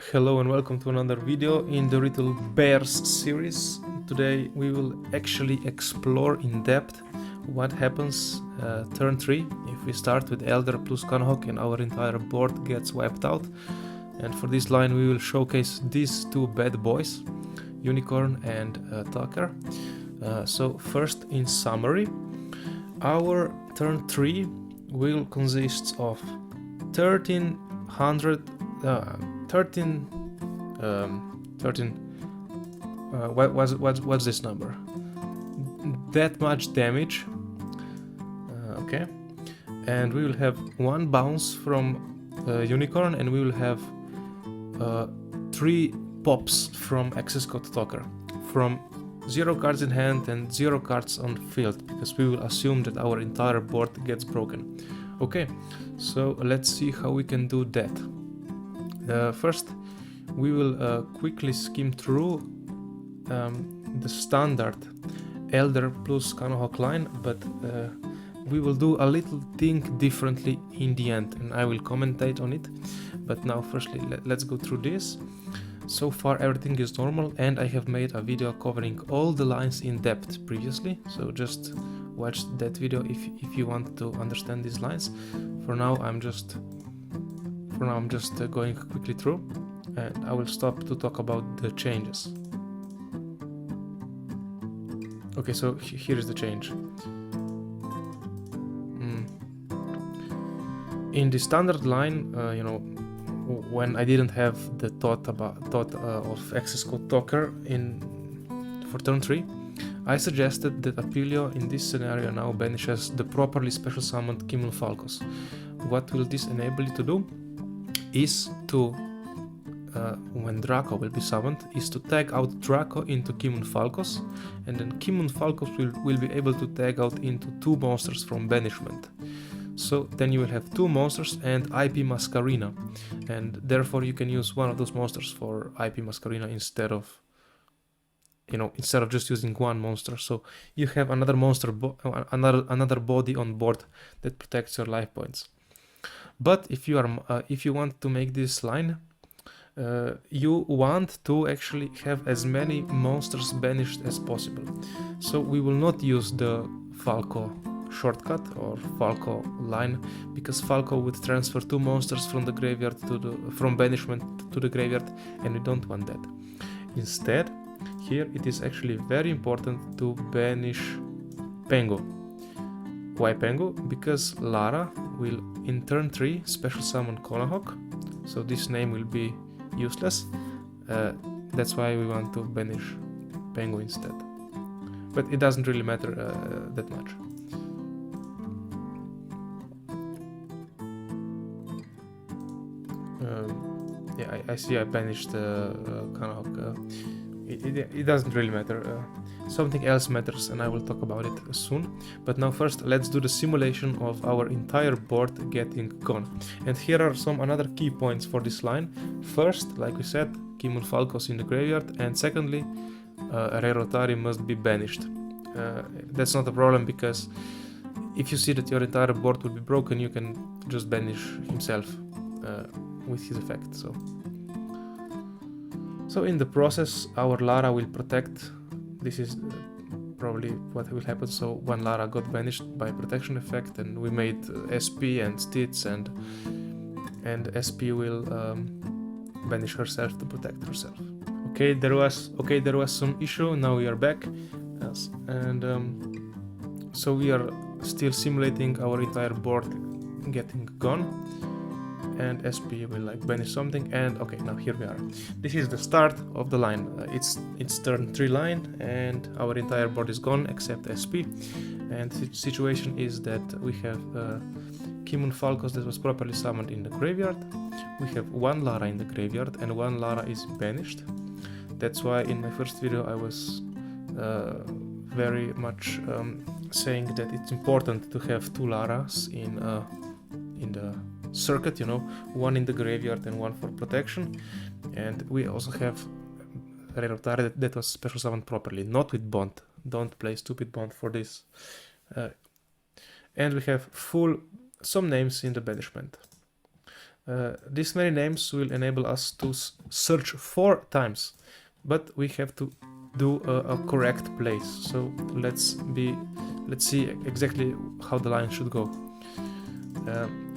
Hello and welcome to another video in the Little Bears series. Today we will actually explore in depth what happens turn 3 if we start with Elder plus Canhawk and our entire board gets wiped out. And for this line we will showcase these two bad boys, Unicorn and Tucker. So first, in summary, our turn 3 will consist of 1300 what's this number? That much damage. Okay, and we will have one bounce from Unicorn, and we will have 3 pops from Accesscode Tucker, from 0 cards in hand and 0 cards on field, because we will assume that our entire board gets broken. Okay, so let's see how we can do that. First, we will quickly skim through the standard Elder plus Canhawk line, but we will do a little thing differently in the end, and I will commentate on it. But now, firstly, let's go through this. So far, everything is normal, and I have made a video covering all the lines in depth previously, so just watch that video if you want to understand these lines. For now, I'm just going quickly through, and I will stop to talk about the changes. Okay, so here is the change. In the standard line, when I didn't have the thought of Accesscode Tucker for turn 3, I suggested that Apelio in this scenario now banishes the properly special summoned Cumulfalcos. What will this enable you to do is to, when Draco will be summoned, is to tag out Draco into Cumulfalcos, and then Cumulfalcos will be able to tag out into 2 monsters from banishment. So then you will have 2 monsters and IP Masquerina, and therefore you can use one of those monsters for IP Masquerina instead of just using one monster. So you have another monster, another body on board that protects your life points. But if you want to make this line, you want to actually have as many monsters banished as possible. So we will not use the Falco shortcut or Falco line, because Falco would transfer 2 monsters from the graveyard from banishment to the graveyard, and we don't want that. Instead, here it is actually very important to banish Pengu. Why Pengu? Because Lara will in turn 3 special summon Canhawk, so this name will be useless. That's why we want to banish Pengu instead. But it doesn't really matter that much. Yeah, I see I banished Canhawk. It doesn't really matter. Something else matters, and I will talk about it soon. But now first, let's do the simulation of our entire board getting gone. And here are some another key points for this line. First, like we said, Cumulfalcos in the graveyard, and secondly, Rerotari must be banished. That's not a problem, because if you see that your entire board will be broken, you can just banish himself with his effect. So in the process, our Lara will protect. This is probably what will happen. So one Lara got banished by protection effect, and we made SP and Stitz, and SP will banish herself to protect herself. Okay, there was some issue. Now we are back, yes, and so we are still simulating our entire board getting gone, and SP will banish something, and okay, now here we are. This is the start of the line. It's turn 3 line, and our entire board is gone except SP. And the situation is that we have Cumulfalcos that was properly summoned in the graveyard. We have 1 Lara in the graveyard, and 1 Lara is banished. That's why in my first video I was very much saying that it's important to have 2 Laras in the circuit, 1 in the graveyard and 1 for protection. And we also have Rerotari that was special summoned properly, not with Bond. Don't play stupid Bond for this. And we have some names in the banishment. These many names will enable us to search 4 times, but we have to do a correct place. So let's see exactly how the line should go.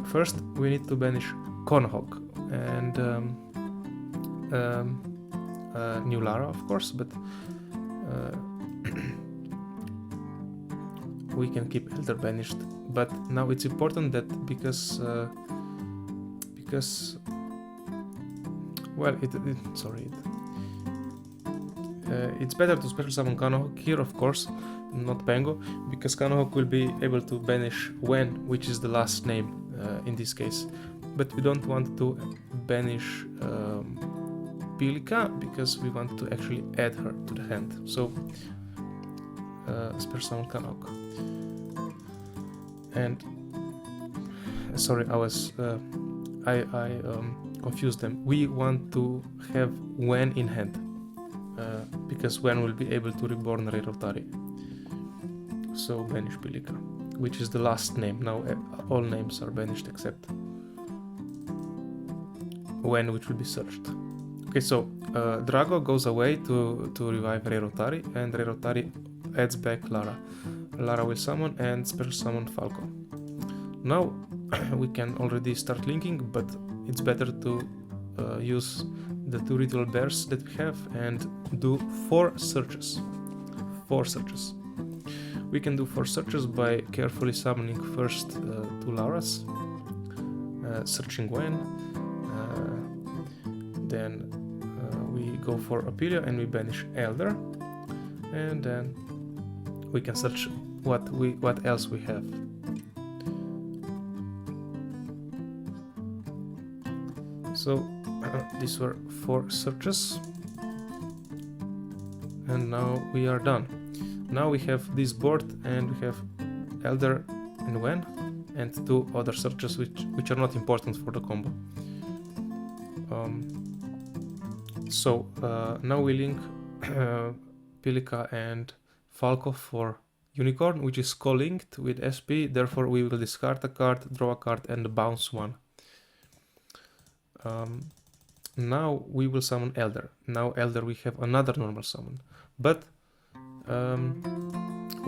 First, we need to banish Conhawk and new Lara, of course, but we can keep Elder banished. But now it's important that because well, it's better to special summon Canahawk here, of course, not Pango, because Canahawk will be able to banish Wen, which is the last name in this case. But we don't want to banish Pilica, because we want to actually add her to the hand. So special summon Canahawk. And sorry, I confused them. We want to have Wen in hand, because Wen will be able to reborn Rerotari. So banish Pilica, which is the last name. Now all names are banished except Wen, which will be searched. Okay, so Drago goes away to revive Rerotari, and Rerotari adds back Lara. Lara will summon and special summon Falco. Now we can already start linking, but it's better to use the 2 ritual bears that we have and do 4 searches. 4 searches. We can do 4 searches by carefully summoning first 2 Laras, searching Wen, then we go for Apilia and we banish Elder, and then we can search what else we have. So these were 4 searches, and now we are done. Now we have this board, and we have Elder and Wen, and 2 other searches which are not important for the combo. So now we link Pilica and Falco for Unicorn, which is co-linked with SP, therefore we will discard a card, draw a card and bounce one. Now we will summon Elder. Now Elder we have another normal summon, but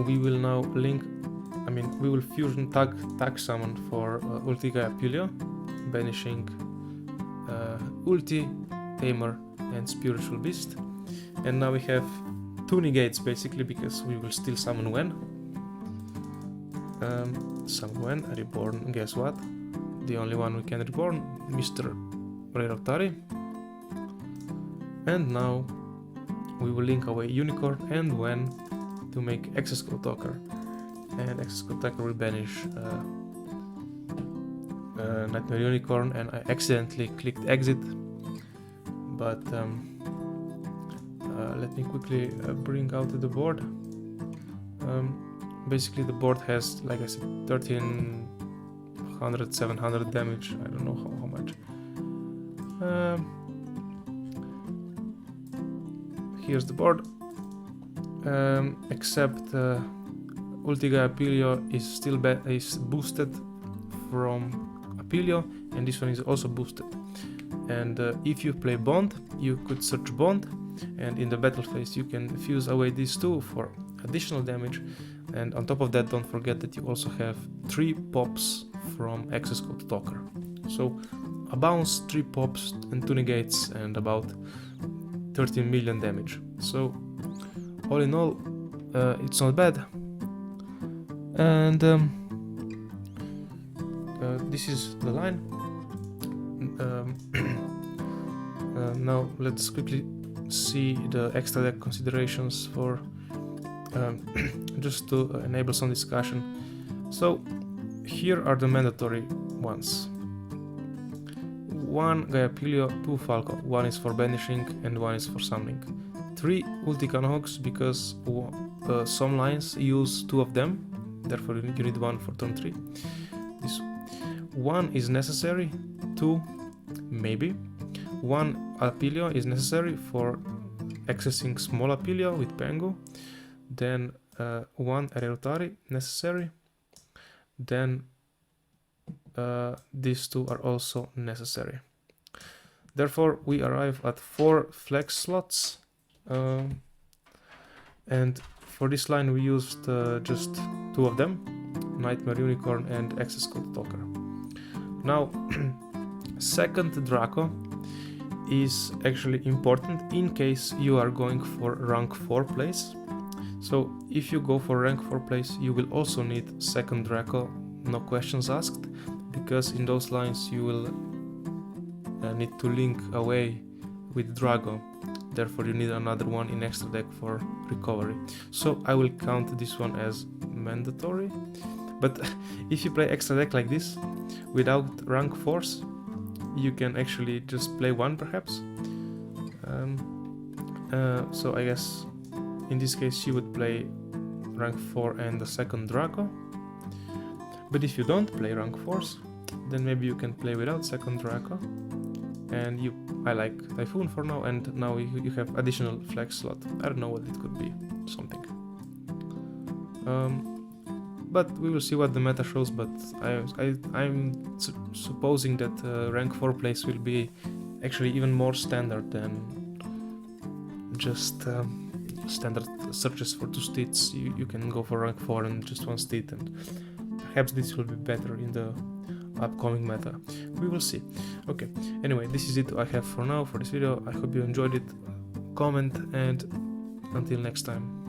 we will now link, we will fusion tag summon for Ultiga Apilia, banishing Ulti, Tamer and Spiritual Beast. And now we have 2 negates basically, because we will still summon Wen. Summon Wen, reborn, guess what? The only one we can reborn, Mr. Rerotari. And now we will link away Unicorn and Wen to make Accesscode Talker. And Accesscode Talker will banish Nightmare Unicorn, and I accidentally clicked exit. But let me quickly bring out the board. Basically the board has, like I said, 1300, 700 damage, I don't know how much. Here's the board, except Ultiga Apilio is still boosted from Apilio, and this one is also boosted. And if you play Bond, you could search Bond, and in the battle phase you can fuse away these 2 for additional damage. And on top of that, don't forget that you also have 3 pops from Accesscode Talker. So a bounce, 3 pops and 2 negates, and about 13 million damage. So all in all, it's not bad. And this is the line. Now let's quickly see the extra deck considerations for just to enable some discussion. So here are the mandatory ones. 1 Gaiapilio, 2 Falco, 1 is for banishing and 1 is for summoning. 3 Ulti Canahawks, because some lines use 2 of them, therefore you need 1 for turn 3. This 1 is necessary, 2 maybe. 1 Apilio is necessary for accessing small Apilio with Pango. Then 1 Rerotari necessary. Then these two are also necessary. Therefore, we arrive at 4 flex slots, and for this line we used just 2 of them, Nightmare Unicorn and Accesscode Talker. Now, second Draco is actually important in case you are going for rank 4 place. So if you go for rank 4 place, you will also need second Draco, no questions asked, because in those lines you will need to link away with Drago. Therefore you need another one in extra deck for recovery. So I will count this one as mandatory. But if you play extra deck like this, without rank 4s, you can actually just play one perhaps. So I guess in this case you would play rank 4 and the second Draco. But if you don't play rank 4s, then maybe you can play without second Draco. And I like Typhoon for now, and now you have additional flex slot. I don't know what it could be, something. But we will see what the meta shows, but I'm supposing that rank 4 place will be actually even more standard than just standard searches for 2 steeds. You can go for rank 4 and just 1 steed, and perhaps this will be better in the upcoming meta. We will see. Okay, anyway, this is it I have for now for this video. I hope you enjoyed it. Comment, and until next time.